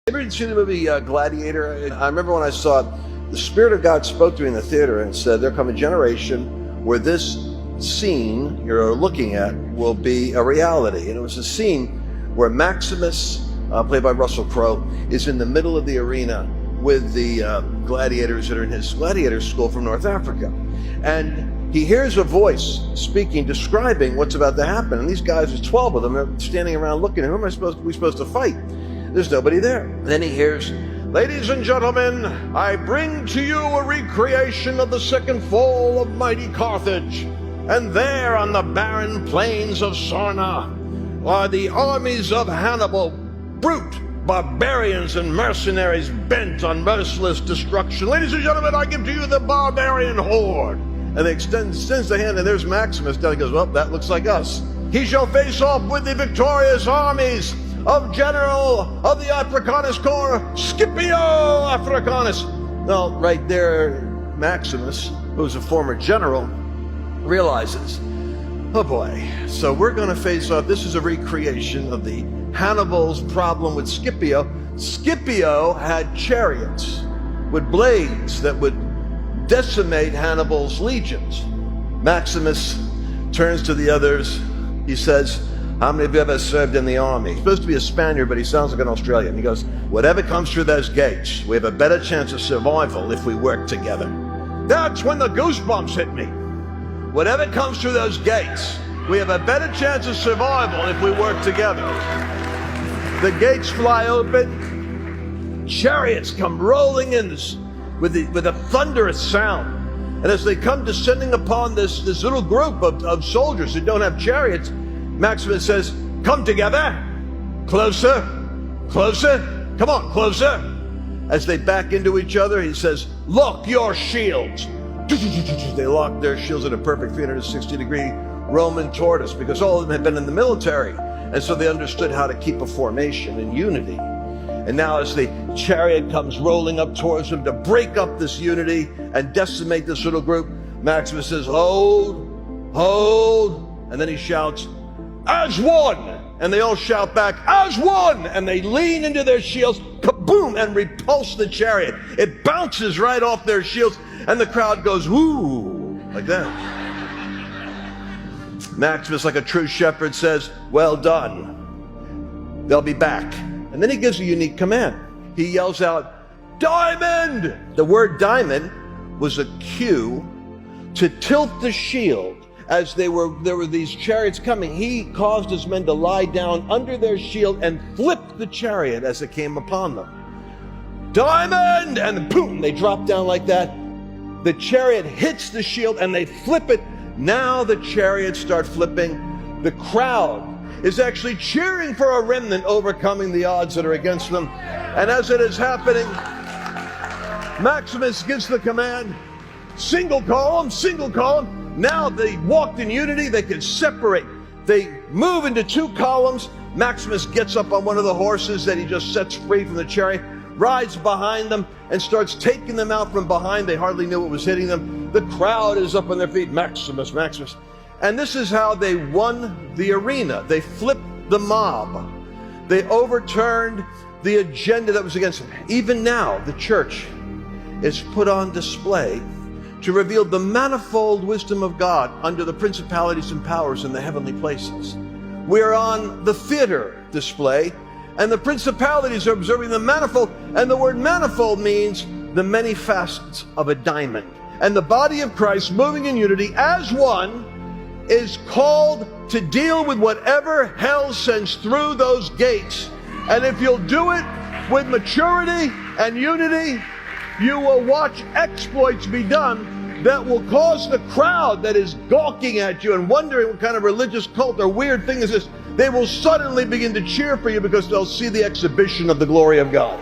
Ever seen the movie Gladiator? I remember when I saw it, the Spirit of God spoke to me in the theater and said, there'll come a generation where this scene you're looking at will be a reality. And it was a scene where Maximus, played by Russell Crowe, is in the middle of the arena with the gladiators that are in his gladiator school from North Africa. And he hears a voice speaking, describing what's about to happen. And these guys, there's 12 of them, they're standing around looking. Who am I supposed to fight? There's nobody there. And then he hears, "Ladies and gentlemen, I bring to you a recreation of the second fall of mighty Carthage. And there on the barren plains of Sarna are the armies of Hannibal, brute barbarians and mercenaries bent on merciless destruction. Ladies and gentlemen, I give to you the barbarian horde." And they extends the hand, and there's Maximus down. He goes, "Well, that looks like us. He shall face off with the victorious armies of General of the Africanus Corps, Scipio Africanus." Well, right there, Maximus, who's a former general, realizes, oh boy, so we're going to face off. This is a recreation of the Hannibal's problem with Scipio. Scipio had chariots with blades that would decimate Hannibal's legions. Maximus turns to the others. He says, "How many of you ever served in the army?" He's supposed to be a Spaniard, but he sounds like an Australian. He goes, "Whatever comes through those gates, we have a better chance of survival if we work together." That's when the goosebumps hit me. Whatever comes through those gates, we have a better chance of survival if we work together. The gates fly open. Chariots come rolling in with a thunderous sound. And as they come descending upon this little group of soldiers who don't have chariots, Maximus says, "Come together, closer, closer, come on, closer." As they back into each other, he says, "Lock your shields." They locked their shields at a perfect 360-degree Roman tortoise, because all of them had been in the military. And so they understood how to keep a formation in unity. And now as the chariot comes rolling up towards them to break up this unity and decimate this little group, Maximus says, "Hold, hold." And then he shouts, "As one!" And they all shout back, "As one!" And they lean into their shields, kaboom, and repulse the chariot. It bounces right off their shields, and the crowd goes, "Woo!" like that. Maximus, like a true shepherd, says, "Well done. They'll be back." And then he gives a unique command. He yells out, "Diamond!" The word diamond was a cue to tilt the shield. As there were these chariots coming, he caused his men to lie down under their shield and flip the chariot as it came upon them. "Diamond!" And boom, they drop down like that. The chariot hits the shield and they flip it. Now the chariots start flipping. The crowd is actually cheering for a remnant overcoming the odds that are against them. And as it is happening, Maximus gives the command, "Single column, single column." Now they walked in unity. They could separate. They move into two columns. Maximus gets up on one of the horses that he just sets free from the chariot, rides behind them, and starts taking them out from behind. They hardly knew what was hitting them. The crowd is up on their feet. Maximus, Maximus. And this is how they won the arena. They flipped the mob. They overturned the agenda that was against them. Even now, the church is put on display to reveal the manifold wisdom of God under the principalities and powers in the heavenly places. We are on the theater display, and the principalities are observing the manifold, and the word manifold means the many facets of a diamond. And the body of Christ, moving in unity as one, is called to deal with whatever hell sends through those gates. And if you'll do it with maturity and unity, you will watch exploits be done that will cause the crowd that is gawking at you and wondering what kind of religious cult or weird thing is this, they will suddenly begin to cheer for you because they'll see the exhibition of the glory of God.